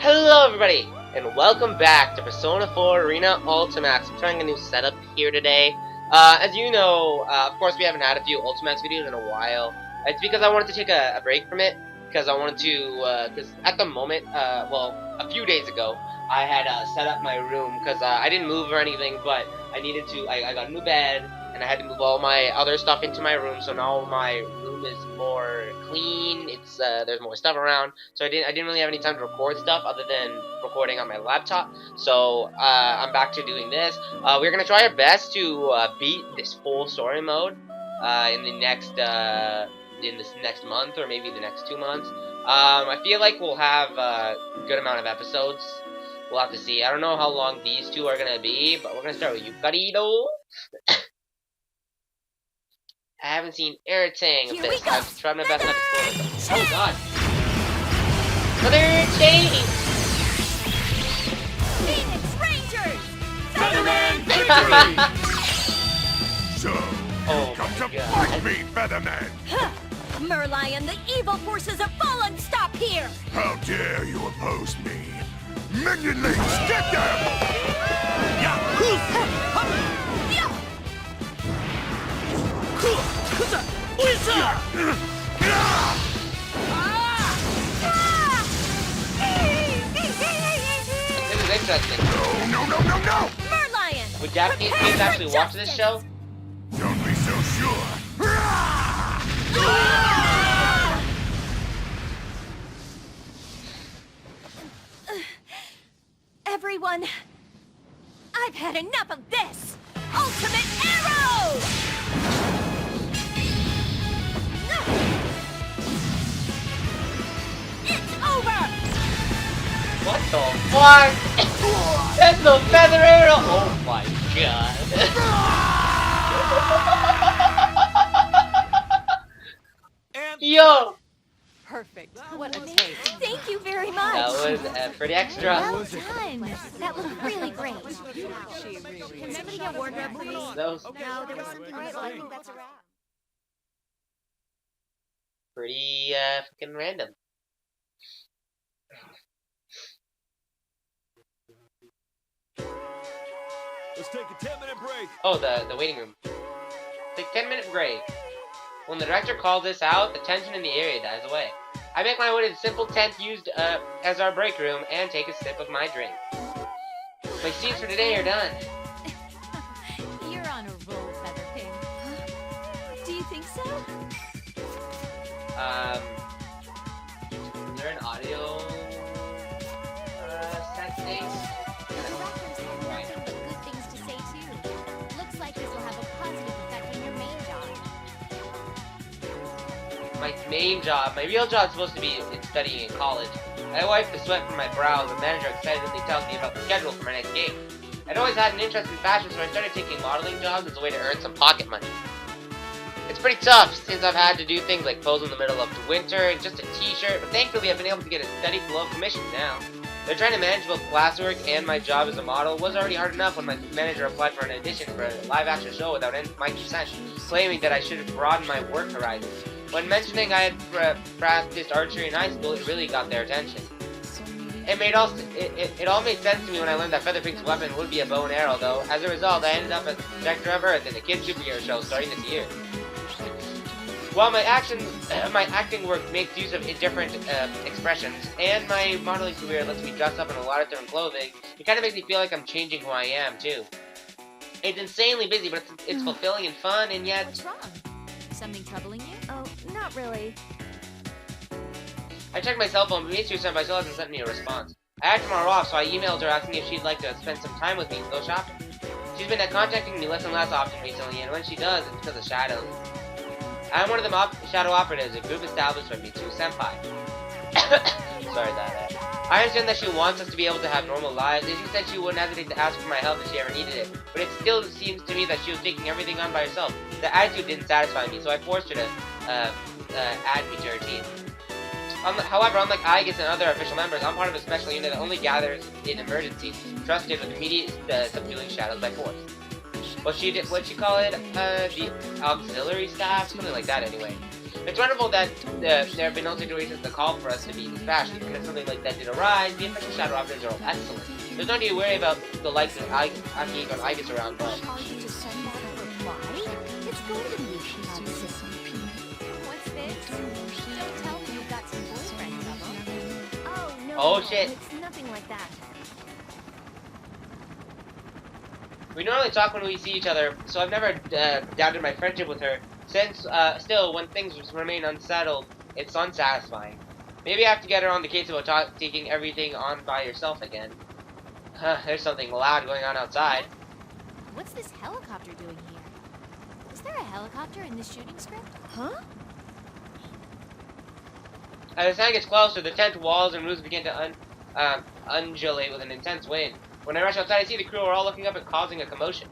Hello everybody, and welcome back to Persona 4 Arena Ultimax. I'm trying a new setup here today. As you know, of course we haven't had a few Ultimax videos in a while. It's because I wanted to take a break from it, because I wanted to, because at the moment, well, a few days ago, I had set up my room, because I didn't move or anything, but I needed to, I got a new bed, and I had to move all my other stuff into my room, so now my room is more clean. It's there's more stuff around, so I didn't really have any time to record stuff other than recording on my laptop. So I'm back to doing this. We're gonna try our best to beat this full story mode in this next month or maybe the next 2 months. I feel like we'll have a good amount of episodes. We'll have to see. I don't know how long these two are gonna be, but we're gonna start with Yukarito. I haven't seen anything of this. I've tried my best not to spoil it. Oh god! Another change! Phoenix Rangers! Featherman victory! So, Oh come my to God. fight me, Featherman! Merlion, the evil forces have fallen! Stop here! How dare you oppose me? Minionlings, get them! This is interesting. No! Merlion! Would Japanese kids actually watch this show? Don't be so sure! Everyone, I've had enough of this! Ultimate Arrow! It's over! What the fuck? That's the feather arrow! Oh my god. Yo! Perfect. What a taste. Thank you very much! That was pretty extra. Well done! That looked really great. She really Can is. somebody get wardrobe, please? That was No, there was something else. I think that's a wrap. pretty fucking random. Let's take a 10-minute break. Oh, the waiting room. Take 10-minute break. When the director calls this out, the tension in the area dies away. I make my way to the simple tent used as our break room and take a sip of my drink. My scenes for today are done. You're on a roll, Featherpink. Do you think so? Is there an audio set thing? The directors have nothing but good things to say too. Looks like this will have a positive effect on your main job. My main job, my real job is supposed to be in studying in college. I wipe the sweat from my brow as the manager excitedly tells me about the schedule for my next game. I'd always had an interest in fashion, so I started taking modeling jobs as a way to earn some pocket money. It's pretty tough since I've had to do things like pose in the middle of the winter in just a t-shirt, but thankfully I've been able to get a steady flow of commissions now. They're trying to manage both classwork and my job as a model was already hard enough when my manager applied for an audition for a live-action show without my consent, claiming that I should broaden my work horizons. When mentioning I had practiced archery in high school, it really got their attention. It all made sense to me when I learned that Featherpink's weapon would be a bow and arrow, though. As a result, I ended up as the Protector of Earth in a kids' superhero show starting this year. While my acting work makes use of different expressions, and my modeling career lets me dress up in a lot of different clothing, it kind of makes me feel like I'm changing who I am, too. It's insanely busy, but it's fulfilling and fun, and yet... What's wrong? Something troubling you? Oh, not really. I checked my cell phone, but Mitsu sent still hasn't sent me a response. I had tomorrow off, so I emailed her asking if she'd like to spend some time with me and go shopping. She's been contacting me less and less often recently, and when she does, it's because of shadows. I'm one of the shadow operatives, a group established by Mitsu Senpai. Sorry about that. I understand that she wants us to be able to have normal lives, and she said she wouldn't hesitate to ask for my help if she ever needed it, but it still seems to me that she was taking everything on by herself. The attitude didn't satisfy me, so I forced her to add me to her team. However, unlike Aigis and other official members, I'm part of a special unit that only gathers in emergencies, trusted with immediate subduing shadows by force. What'd she call it? The auxiliary staff? Something like that anyway. It's wonderful that there have been no situations that call for us to be dispashed. Even if something like that did arise, the effects of shadow operators are excellent. There's no need to worry about the likes of Aki or Igus around, but... Are you to send out a reply? It's going to be cloud system. What's this? Don't tell me you've got some boyfriend trouble. Oh, no. Oh, no, shit. It's nothing like that. We normally talk when we see each other, so I've never doubted my friendship with her. Since, still, when things remain unsettled, it's unsatisfying. Maybe I have to get her on the case about taking everything on by yourself again. There's something loud going on outside. What's this helicopter doing here? Is there a helicopter in this shooting script? Huh? As the sound gets closer, the tent walls and roofs begin to undulate with an intense wind. When I rush outside, I see the crew are all looking up and causing a commotion.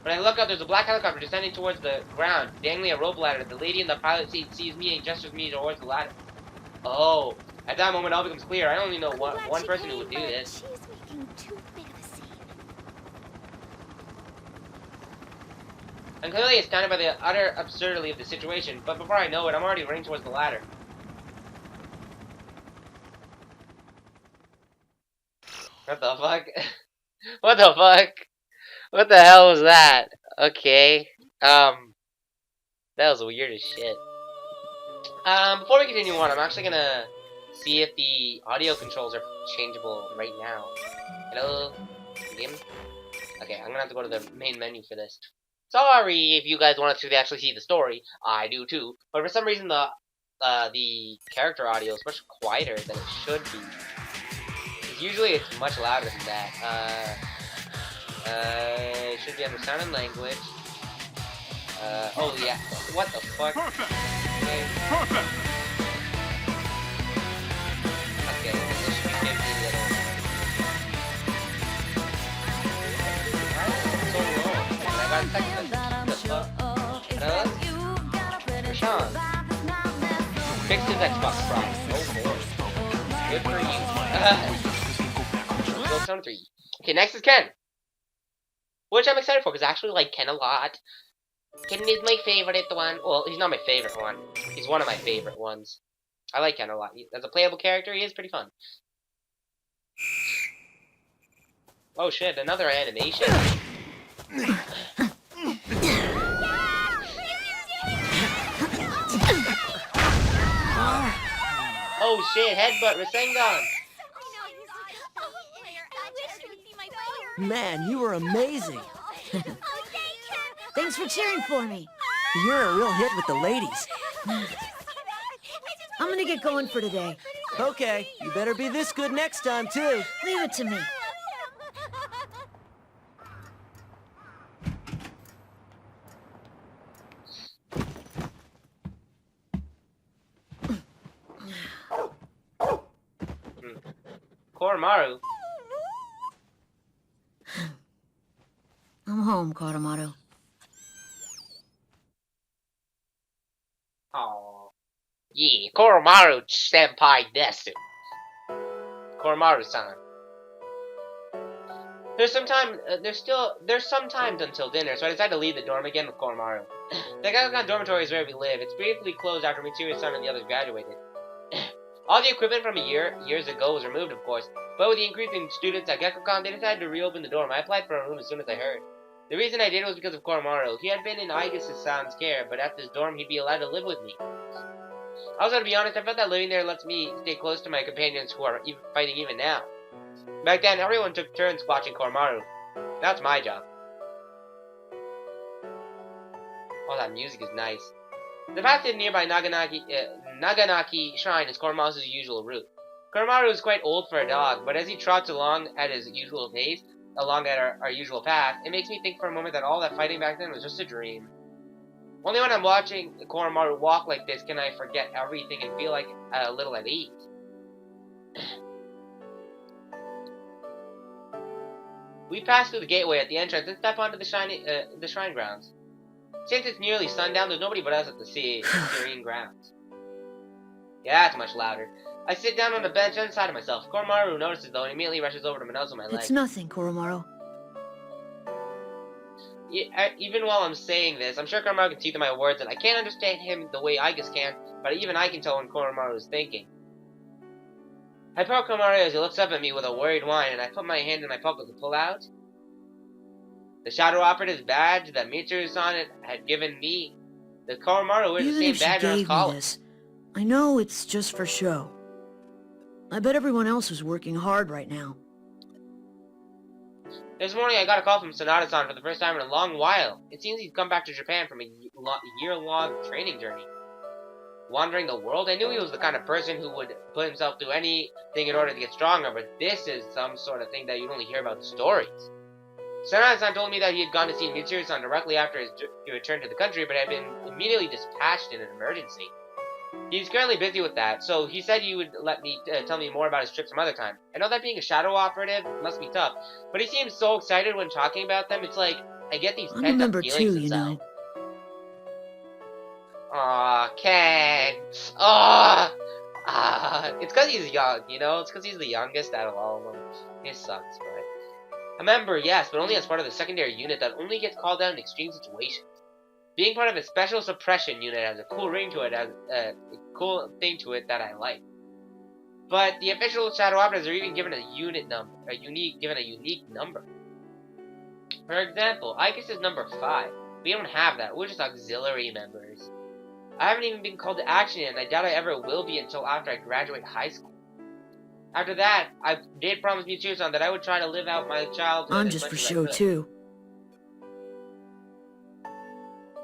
When I look up, there's a black helicopter descending towards the ground, dangling a rope ladder. The lady in the pilot seat sees me and gestures me towards the ladder. Oh, at that moment, all becomes clear. I only know one person who would do this. She's making too big of a scene. I'm clearly astounded by the utter absurdity of the situation, but before I know it, I'm already running towards the ladder. What the fuck? What the fuck? What the hell was that? Okay. That was weird as shit. Before we continue on, I'm actually gonna see if the audio controls are changeable right now. Hello? Game? Okay, I'm gonna have to go to the main menu for this. Sorry if you guys wanted to actually see the story. I do too. But for some reason the character audio is much quieter than it should be. Usually it's much louder than that. It should be under sound and language. Oh yeah. What the fuck? Perfect. Okay. Perfect. Okay, this should be 50 little. Why is it so low? I got text message. What the fuck? Hello? Rashawn. Fix his Xbox problem. Oh boy. Good for you. Zone 3. Okay, next is Ken. Which I'm excited for, because I actually like Ken a lot. Ken is my favorite one. Well, he's not my favorite one. He's one of my favorite ones. I like Ken a lot. As a playable character, he is pretty fun. Oh shit, another animation? Oh shit, headbutt Rasengan! Man, you were amazing. Thanks for cheering for me. You're a real hit with the ladies. I'm gonna get going for today. Okay, you better be this good next time, too. Leave it to me. Koromaru. I'm home, Koromaru. Oh, yeah, Koromaru senpai desu. Koromaru-san. There's some times until dinner, so I decided to leave the dorm again with Koromaru. The Gakkan dormitory is where we live. It's briefly closed after Mitsuru-san and the others graduated. All the equipment from years ago was removed, of course, but with the increase in students at Gakkan, they decided to reopen the dorm. I applied for a room as soon as I heard. The reason I did was because of Koromaru. He had been in Igus-san's care, but at this dorm he'd be allowed to live with me. Also, to be honest, I felt that living there lets me stay close to my companions who are fighting even now. Back then, everyone took turns watching Koromaru. That's my job. Oh, that music is nice. The path to the nearby Naganaki Shrine is Koromaru's usual route. Koromaru is quite old for a dog, but as he trots along at his usual pace, along at our usual path, it makes me think for a moment that all that fighting back then was just a dream. Only when I'm watching Koromaru walk like this can I forget everything and feel like a little at ease. We pass through the gateway at the entrance and step onto the shrine grounds. Since it's nearly sundown, there's nobody but us at the serene grounds. Yeah, that's much louder. I sit down on a bench inside of myself. Koromaru notices though and immediately rushes over to nuzzle my leg. It's nothing, Koromaru. even while I'm saying this, I'm sure Koromaru can see through my words, and I can't understand him the way I just can, but even I can tell when Koromaru is thinking. I approach Koromaru as he looks up at me with a worried whine, and I put my hand in my pocket to pull out the Shadow Operative's badge that Mitsuru-san had given me. The Koromaru wears the Even same if she badge on his gave me collar. this, I know it's just for show. I bet everyone else is working hard right now. This morning I got a call from Sonata-san for the first time in a long while. It seems he's come back to Japan from a year-long training journey. Wandering the world, I knew he was the kind of person who would put himself through anything in order to get stronger, but this is some sort of thing that you only hear about in stories. Sonata-san told me that he had gone to see Mitsuru-san directly after he returned to the country, but had been immediately dispatched in an emergency. He's currently busy with that, so he said he would let me tell me more about his trip some other time. I know that being a shadow operative must be tough, but he seems so excited when talking about them. It's like I get these I'm a pent-up member feelings too, you inside. know. Aw, Ken. Aw. It's because he's young, you know? It's because he's the youngest out of all of them. It sucks, but... A member, yes, but only as part of the secondary unit that only gets called out in extreme situations. Being part of a special suppression unit has a cool ring to it, a cool thing to it that I like. But the official shadow operatives are even given a unique number. For example, Icus is number 5. We don't have that. We're just auxiliary members. I haven't even been called to action yet, and I doubt I ever will be until after I graduate high school. After that, I did promise Mitsuru-san that I would try to live out my childhood I'm as just much for as I show could. too.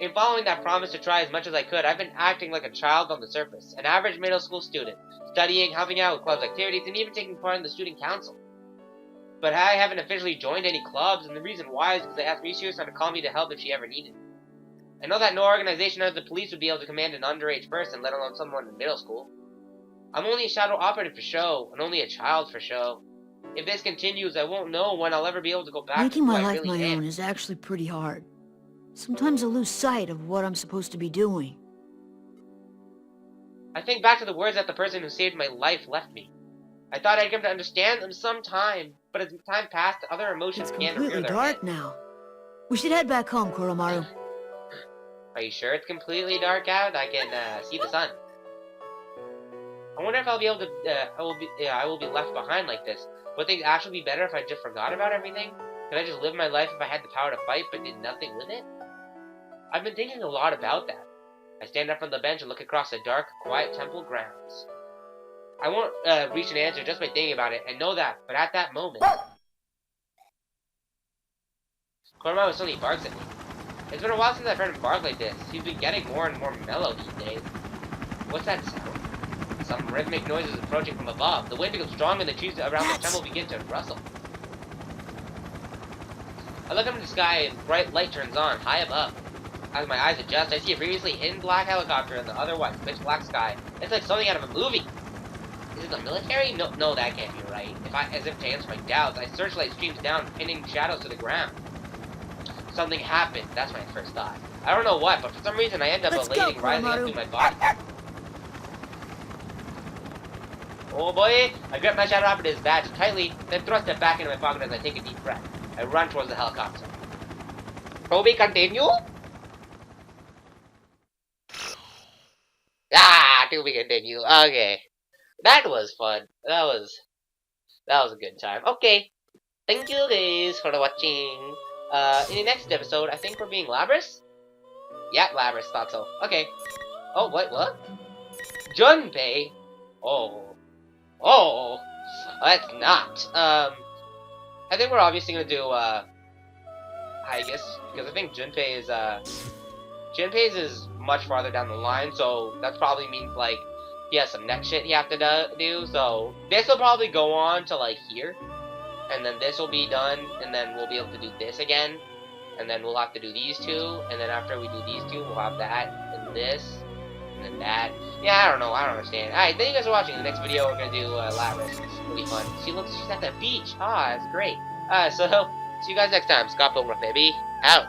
In following that promise to try as much as I could, I've been acting like a child on the surface, an average middle school student, studying, helping out with clubs activities, and even taking part in the student council. But I haven't officially joined any clubs, and the reason why is because I asked Mitsuru-san to call me to help if she ever needed me. I know that no organization other than the police would be able to command an underage person, let alone someone in middle school. I'm only a shadow operative for show, and only a child for show. If this continues, I won't know when I'll ever be able to go back Making to who my I life really my am. own is actually pretty hard. Sometimes I lose sight of what I'm supposed to be doing. I think back to the words that the person who saved my life left me. I thought I'd come to understand them sometime, but as time passed, other emotions It's began to rear completely their head. dark now. We should head back home, Koromaru. Are you sure it's completely dark out? I can see the sun. I wonder if I'll be able to. I will be left behind like this. Would things actually be better if I just forgot about everything? Could I just live my life if I had the power to fight, but did nothing with it? I've been thinking a lot about that. I stand up from the bench and look across the dark, quiet temple grounds. I won't reach an answer just by thinking about it, and know that. But at that moment, Koromaru suddenly barks at me. It's been a while since I've heard him bark like this. He's been getting more and more mellow these days. What's that sound? Some rhythmic noises approaching from above. The wind becomes strong and the trees around the temple begin to rustle. I look up into the sky and bright light turns on, high above. As my eyes adjust, I see a previously hidden black helicopter in the otherwise pitch black sky. It's like something out of a movie. Is it the military? No, that can't be right. As if to answer my doubts, I searchlight streams down, pinning shadows to the ground. Something happened. That's my first thought. I don't know what, but for some reason I end up Let's elating go, rising up Koromaru. through my body. Oh boy! I grip my shadow operative's badge tightly, then thrust it back into my pocket as I take a deep breath. I run towards the helicopter. Toby, continue? To be continue. Okay. That was fun. That was a good time. Okay. Thank you guys for watching. In the next episode, I think we're being Labrys? Yeah, Labrys thought so. Okay. Oh, wait, what? Junpei? Oh, let's not. I think we're obviously gonna do, I guess, because I think Junpei's is much farther down the line, so that probably means, like, he has some next shit he have to do, so this will probably go on to, like, here, and then this will be done, and then we'll be able to do this again, and then we'll have to do these two, and then after we do these two, we'll have that, and this, and then that. Yeah, I don't know, I don't understand. Alright, thank you guys for watching. In the next video, we're gonna do, Labrys. It's really fun. See, look, she's at the beach. Ah, it's great. So, see you guys next time. Scott Pilgrim, baby. Out.